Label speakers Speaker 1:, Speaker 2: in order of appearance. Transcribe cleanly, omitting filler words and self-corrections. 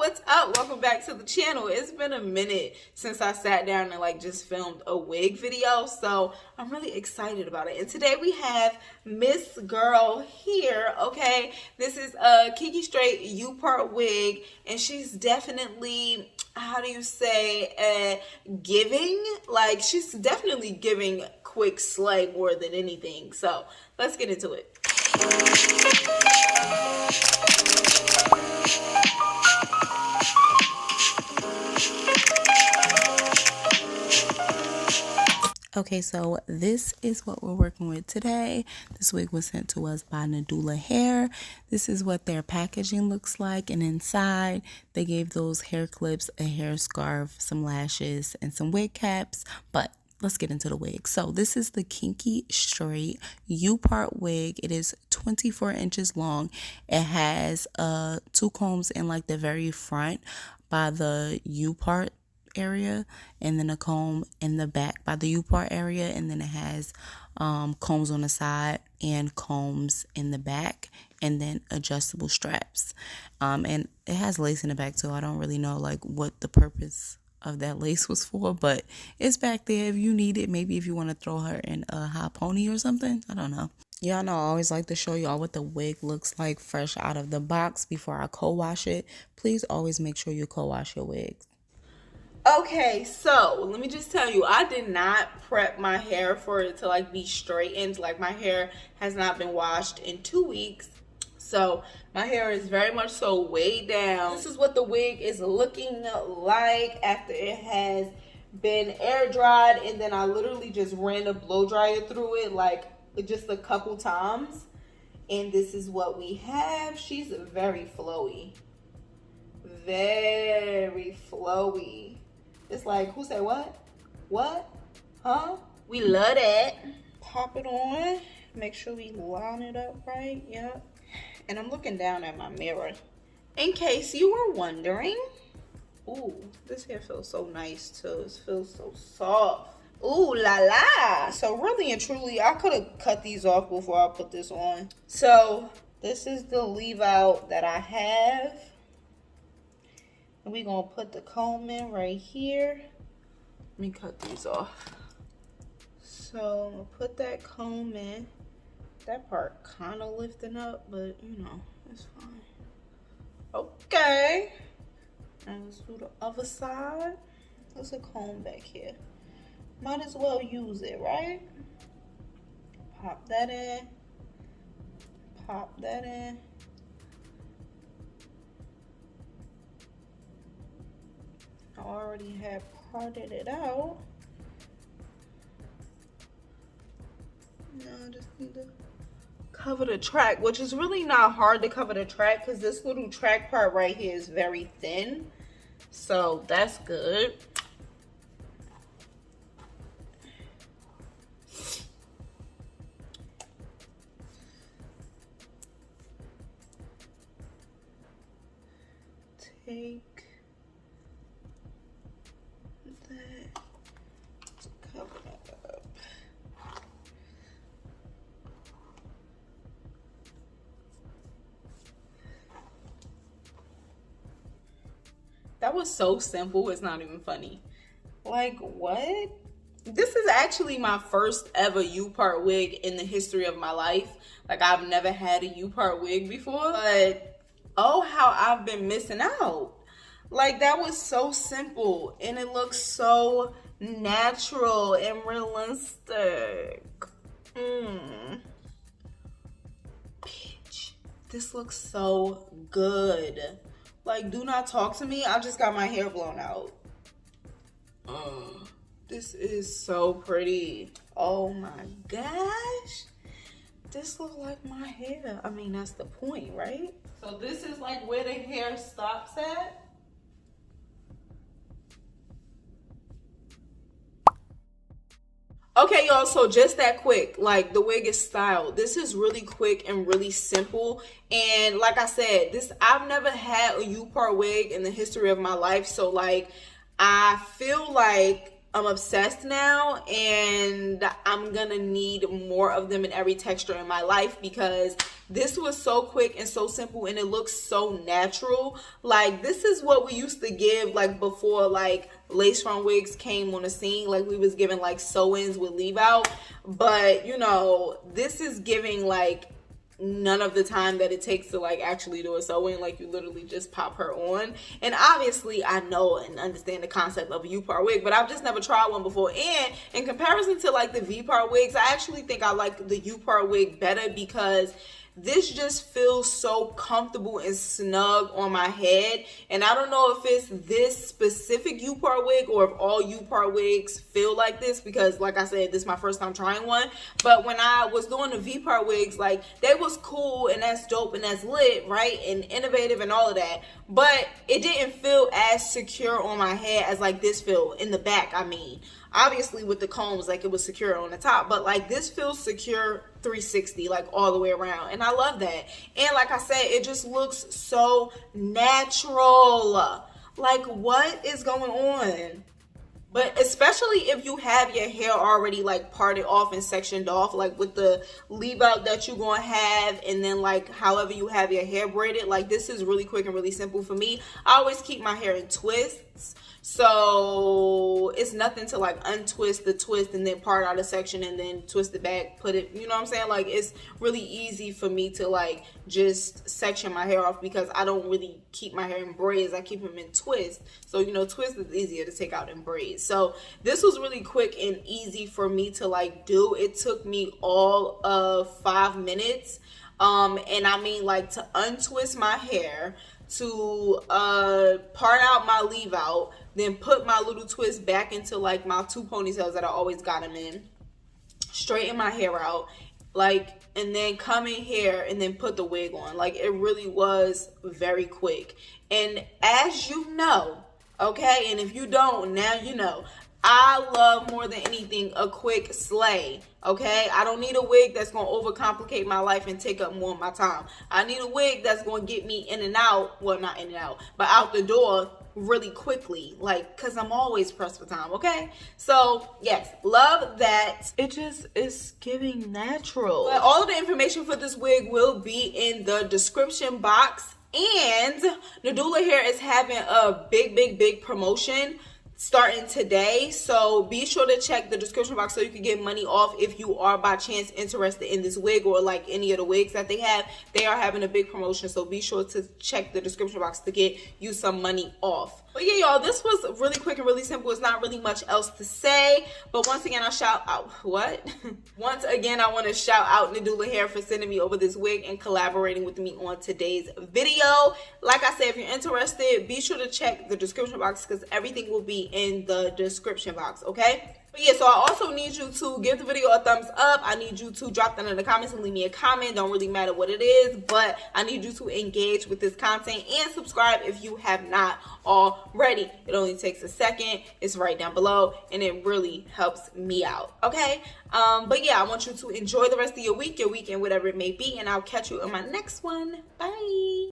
Speaker 1: what's up? Welcome back to the channel. It's been a minute since I sat down and like just filmed a wig video, so I'm really excited about it. And today we have Miss Girl here, okay? This is a Kinky Straight UPart wig, and she's definitely, how do you say, giving? Like, she's definitely giving quick slay more than anything. So let's get into it. Okay, so this is what we're working with today. This wig was sent to us by NadulaHair. This is what their packaging looks like, and inside they gave those hair clips, a hair scarf, some lashes, and some wig caps. But let's get into the wig. So this is the Kinky Straight UPart wig. It is 24 inches long. It has two combs in like the very front by the UPart area, and then a comb in the back by the UPart area, and then it has combs on the side and combs in the back, and then adjustable straps, and it has lace in the back too. I don't really know like what the purpose of that lace was for, but it's back there if you need it. Maybe if you want to throw her in a high pony or something, I don't know. Y'all know I always like to show y'all what the wig looks like fresh out of the box before I co-wash it. Please always make sure you co-wash your wigs. Okay, so let me just tell you, I did not prep my hair for it to like be straightened. Like, my hair has not been washed in 2 weeks, so my hair is very much so weighed down. This is what the wig is looking like after it has been air dried, and then I literally just ran a blow dryer through it like just a couple times, and this is what we have. She's very flowy, very flowy. It's like, who said what? What? Huh? We love that. Pop it on. Make sure we line it up right. Yep. And I'm looking down at my mirror, in case you were wondering. Ooh, this hair feels so nice too. It feels so soft. Ooh la la. So really and truly, I could have cut these off before I put this on. So this is the leave out that I have. And we're going to put the comb in right here. Let me cut these off. So I'm going to put that comb in. That part kind of lifting up, but you know, it's fine. Okay. And let's do the other side. There's a comb back here. Might as well use it, right? Pop that in. Pop that in. I already have parted it out. Now I just need to cover the track, which is really not hard to cover the track because this little track part right here is very thin. So that's good. Take cover that up. That was so simple, it's not even funny. Like, what? This is actually my first ever UPart wig in the history of my life. Like, I've never had a UPart wig before, but oh, how I've been missing out. Like, that was so simple, and it looks so natural and realistic. Bitch, this looks so good. Like, do not talk to me. I just got my hair blown out. This is so pretty. Oh my gosh. This looks like my hair. I mean, that's the point, right? So this is like where the hair stops at. Okay, y'all, so just that quick, like, the wig is styled. This is really quick and really simple. And like I said, I've never had a UPart wig in the history of my life. So like, I feel like
Speaker 2: I'm obsessed now, and I'm gonna need more of them in every texture in my life because this was so quick and so simple, and it looks so natural. Like, this is what we used to give like before like lace front wigs came on the scene. Like, we was giving like sew-ins with leave out, but you know, this is giving like none of the time that it takes to like actually do a sew-in. Like, you literally just pop her on. And obviously I know and understand the concept of a UPart wig, but I've just never tried one before. And in comparison to like the V-part wigs, I actually think I like the UPart wig better because this just feels so comfortable and snug on my head. And I don't know if it's this specific UPart wig or if all UPart wigs feel like this, because like I said, this is my first time trying one. But when I was doing the V-part wigs, like, they was cool and that's dope and that's lit, right, and innovative and all of that, but it didn't feel as secure on my head as like this feel in the back. I mean, obviously with the combs, like, it was secure on the top, but like this feels secure 360, like all the way around, and I love that. And like I said, it just looks so natural. Like, what is going on? But especially if you have your hair already like parted off and sectioned off, like with the leave out that you're gonna have, and then like however you have your hair braided, like, this is really quick and really simple for me. I always keep my hair in twists, so it's nothing to like untwist the twist and then part out a section and then twist it back, put it, you know what I'm saying? Like, it's really easy for me to like just section my hair off because I don't really keep my hair in braids. I keep them in twists, so you know, twist is easier to take out in braids. So this was really quick and easy for me to like do. It took me all of 5 minutes, and I mean, like, to untwist my hair, to part out my leave out, then put my little twist back into like my 2 ponytails that I always got them in, straighten my hair out, like, and then come in here and then put the wig on. Like, it really was very quick. And as you know, okay, and if you don't, now you know, I love more than anything a quick slay, okay? I don't need a wig that's going to overcomplicate my life and take up more of my time. I need a wig that's going to get me in and out, well, not in and out, but out the door really quickly, like, because I'm always pressed for time, okay? So, yes, love that. It just is giving natural. But all of the information for this wig will be in the description box. And Nadula Hair is having a big promotion starting today, so be sure to check the description box so you can get money off if you are by chance interested in this wig or like any of the wigs that they have. They are having a big promotion, so be sure to check the description box to get you some money off. But yeah, y'all, this was really quick and really simple. It's not really much else to say, but once again, I shout out once again, I want to shout out Nadula Hair for sending me over this wig and collaborating with me on today's video. Like I said, if you're interested, be sure to check the description box because everything will be in the description box, okay? But yeah, so I also need you to give the video a thumbs up. I need you to drop that in the comments and leave me a comment. Don't really matter what it is, but I need you to engage with this content and subscribe if you have not already. It only takes a second. It's right down below, and it really helps me out, okay? But yeah, I want you to enjoy the rest of your week, your weekend, whatever it may be, and I'll catch you in my next one. Bye.